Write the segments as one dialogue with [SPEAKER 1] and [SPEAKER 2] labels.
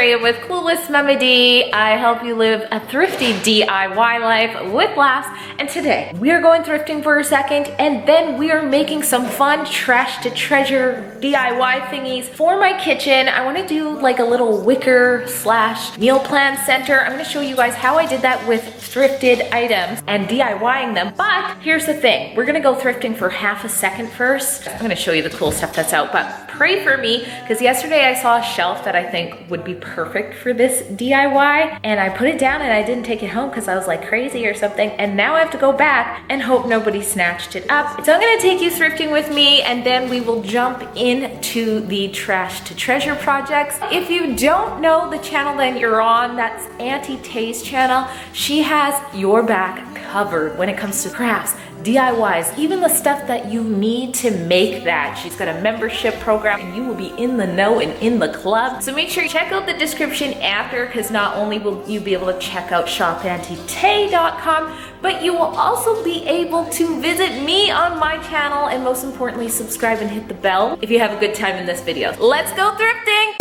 [SPEAKER 1] Trey with Clueless Mamady. I help you live a thrifty DIY life with laughs. And today we are going thrifting for a second, and then we are making some fun trash to treasure DIY thingies for my kitchen. I want to do like a little wicker slash meal plan center. I'm going to show you guys how I did that with thrifted items and DIYing them. But here's the thing, we're going to go thrifting for half a second first. I'm going to show you the cool stuff that's out, but pray for me because yesterday I saw a shelf that I think would be perfect for this DIY, and I put it down and I didn't take it home because I was like crazy or something, and now I have to go back and hope nobody snatched it up. So I'm going to take you thrifting with me, and then we will jump into the trash to treasure projects. If you don't know the channel that you're on, that's Auntie Tay's channel. She has your back covered when it comes to crafts, DIYs, even the stuff that you need to make that. She's got a membership program and you will be in the know and in the club. So make sure you check out the description after, because not only will you be able to check out shopauntietay.com, but you will also be able to visit me on my channel, and most importantly, subscribe and hit the bell if you have a good time in this video. Let's go thrifting!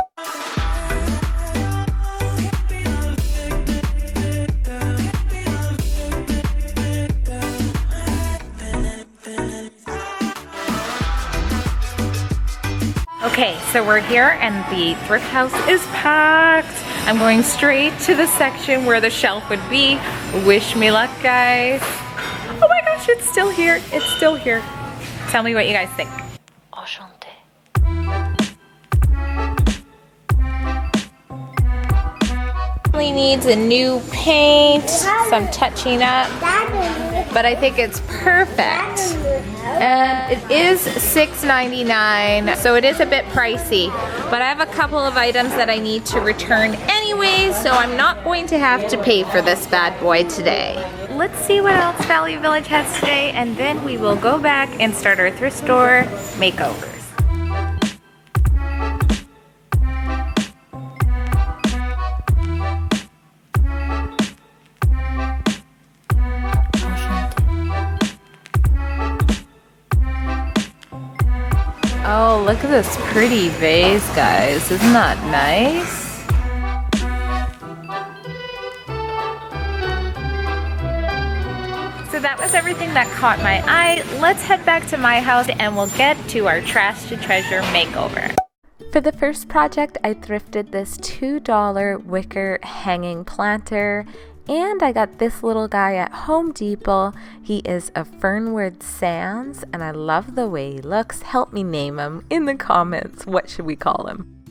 [SPEAKER 1] Okay, so we're here and the thrift house is packed. I'm going straight to the section where the shelf would be. Wish me luck, guys. Oh my gosh, it's still here. It's still here. Tell me what you guys think. Enchanté. Only needs a new paint, some touching up, but I think it's perfect. And it is $6.99, so it is a bit pricey, but I have a couple of items that I need to return anyway, so I'm not going to have to pay for this bad boy today. Let's see what else Valley Village has today, and then we will go back and start our thrift store makeovers. Oh, look at this pretty vase, guys. Isn't that nice? So that was everything that caught my eye. Let's head back to my house and we'll get to our trash to treasure makeover. For the first project, I thrifted this $2 wicker hanging planter. And I got this little guy at Home Depot. He is a Fernwood Sands, and I love the way he looks. Help me name him in the comments. What should we call him?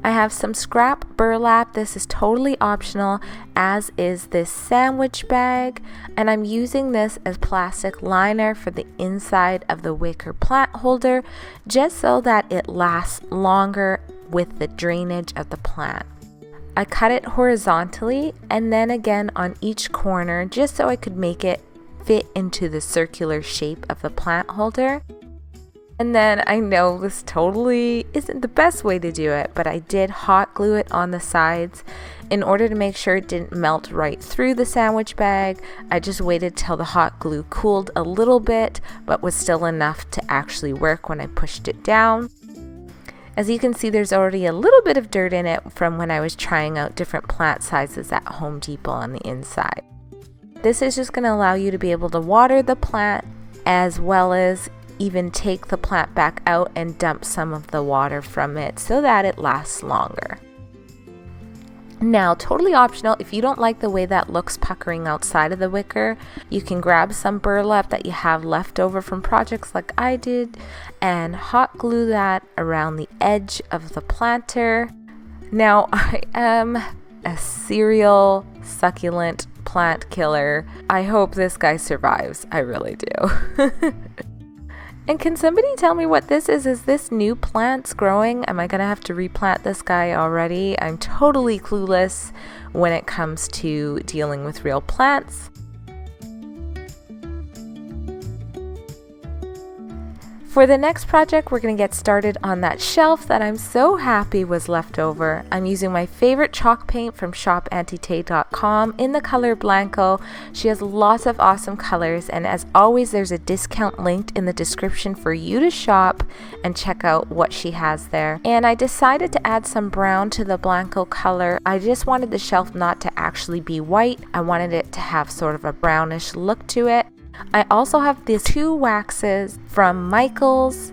[SPEAKER 1] I have some scrap burlap. This is totally optional, as is this sandwich bag. And I'm using this as plastic liner for the inside of the wicker plant holder, just so that it lasts longer with the drainage of the plant. I cut it horizontally and then again on each corner, just so I could make it fit into the circular shape of the plant holder. And then I know this totally isn't the best way to do it, but I did hot glue it on the sides in order to make sure it didn't melt right through the sandwich bag. I just waited till the hot glue cooled a little bit, but was still enough to actually work when I pushed it down. As you can see, there's already a little bit of dirt in it from when I was trying out different plant sizes at Home Depot on the inside. This is just going to allow you to be able to water the plant, as well as even take the plant back out and dump some of the water from it so that it lasts longer. Now, totally optional, if you don't like the way that looks puckering outside of the wicker, you can grab some burlap that you have left over from projects like I did and hot glue that around the edge of the planter. Now, I am a serial succulent plant killer. I hope this guy survives. I really do. And can somebody tell me what this is? Is this new plants growing? Am I gonna have to replant this guy already? I'm totally clueless when it comes to dealing with real plants. For the next project, we're going to get started on that shelf that I'm so happy was left over. I'm using my favorite chalk paint from shop.auntie.com in the color Blanco. She has lots of awesome colors, and as always, there's a discount linked in the description for you to shop and check out what she has there. And I decided to add some brown to the Blanco color. I just wanted the shelf not to actually be white. I wanted it to have sort of a brownish look to it. I also have these 2 waxes from Michaels.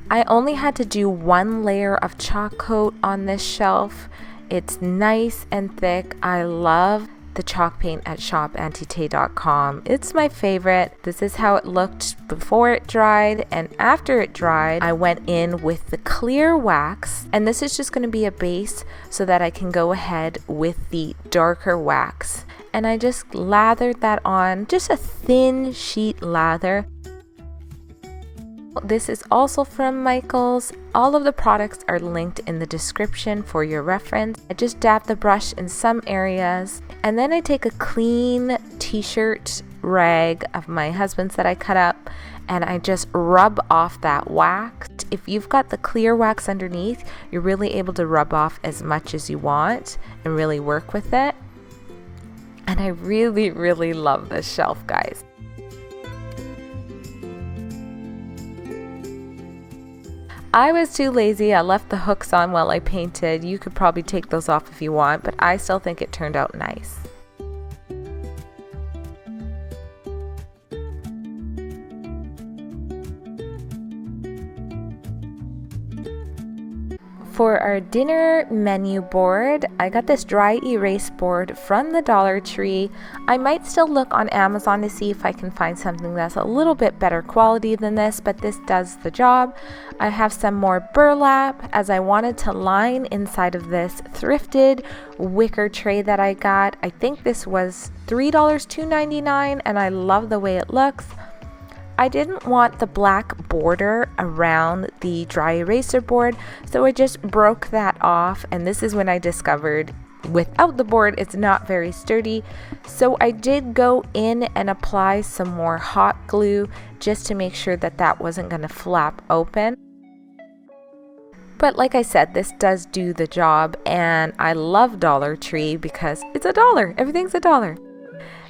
[SPEAKER 1] I only had to do 1 layer of chalk coat on this shelf. It's nice and thick. I love the chalk paint at shop.auntie.com. It's my favorite. This is how it looked before it dried, and after it dried, I went in with the clear wax, and this is just going to be a base so that I can go ahead with the darker wax. And I just lathered that on, just a thin sheet lather. This is also from Michaels. All of the products are linked in the description for your reference. I just dab the brush in some areas, and then I take a clean t-shirt rag of my husband's that I cut up, and I just rub off that wax. If you've got the clear wax underneath, you're really able to rub off as much as you want and really work with it. And I really, really love this shelf, guys. I was too lazy. I left the hooks on while I painted. You could probably take those off if you want, but I still think it turned out nice. For our dinner menu board, I got this dry erase board from the Dollar Tree. I might still look on Amazon to see if I can find something that's a little bit better quality than this, but this does the job. I have some more burlap as I wanted to line inside of this thrifted wicker tray that I got. I think this was $3, $2.99, and I love the way it looks. I didn't want the black border around the dry eraser board, so I just broke that off, and this is when I discovered without the board it's not very sturdy. So I did go in and apply some more hot glue just to make sure that that wasn't going to flap open. But like I said, this does do the job, and I love Dollar Tree because it's $1. Everything's $1.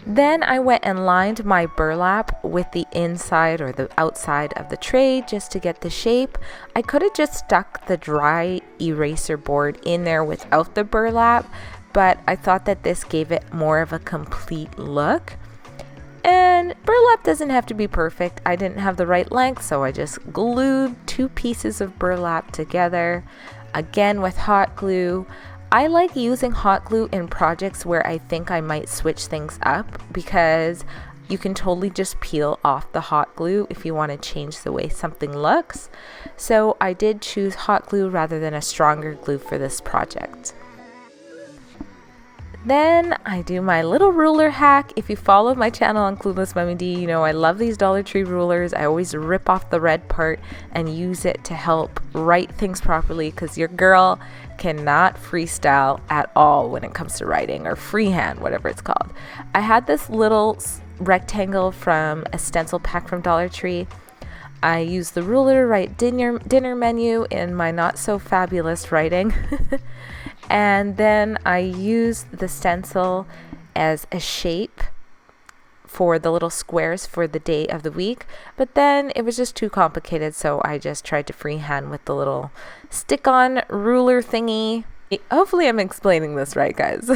[SPEAKER 1] Then I went and lined my burlap with the inside or the outside of the tray just to get the shape. I could have just stuck the dry eraser board in there without the burlap, but I thought that this gave it more of a complete look. And burlap doesn't have to be perfect. I didn't have the right length, so I just glued 2 pieces of burlap together, again with hot glue. I like using hot glue in projects where I think I might switch things up because you can totally just peel off the hot glue if you want to change the way something looks. So I did choose hot glue rather than a stronger glue for this project. Then I do my little ruler hack. If you follow my channel on Clueless Mummy D, you know I love these Dollar Tree rulers. I always rip off the red part and use it to help write things properly because your girl cannot freestyle at all when it comes to writing, or freehand, whatever it's called. I had this little rectangle from a stencil pack from Dollar Tree. I used the ruler to write dinner menu in my not so fabulous writing. And then I used the stencil as a shape for the little squares for the day of the week, but then it was just too complicated, so I just tried to freehand with the little stick-on ruler thingy. Hopefully I'm explaining this right, guys.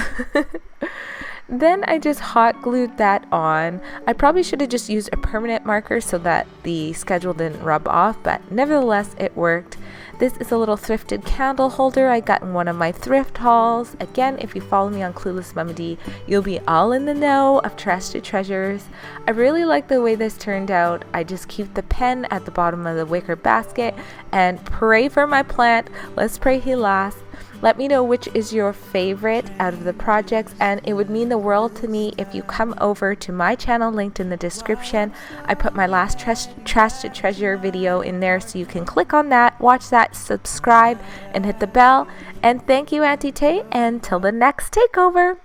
[SPEAKER 1] Then I just hot glued that on. I probably should have just used a permanent marker so that the schedule didn't rub off, but nevertheless it worked. This is a little thrifted candle holder I got in one of my thrift hauls. Again, if you follow me on Clueless Mummy D, you'll be all in the know of trashed treasures. I really like the way this turned out. I just keep the pen at the bottom of the wicker basket and pray for my plant. Let's pray he lasts. Let me know which is your favorite out of the projects, and it would mean the world to me if you come over to my channel linked in the description. I put my last trashed treasure video in there, so you can click on that, watch that, subscribe, and hit the bell. And thank you, Auntie Tay, and till the next takeover.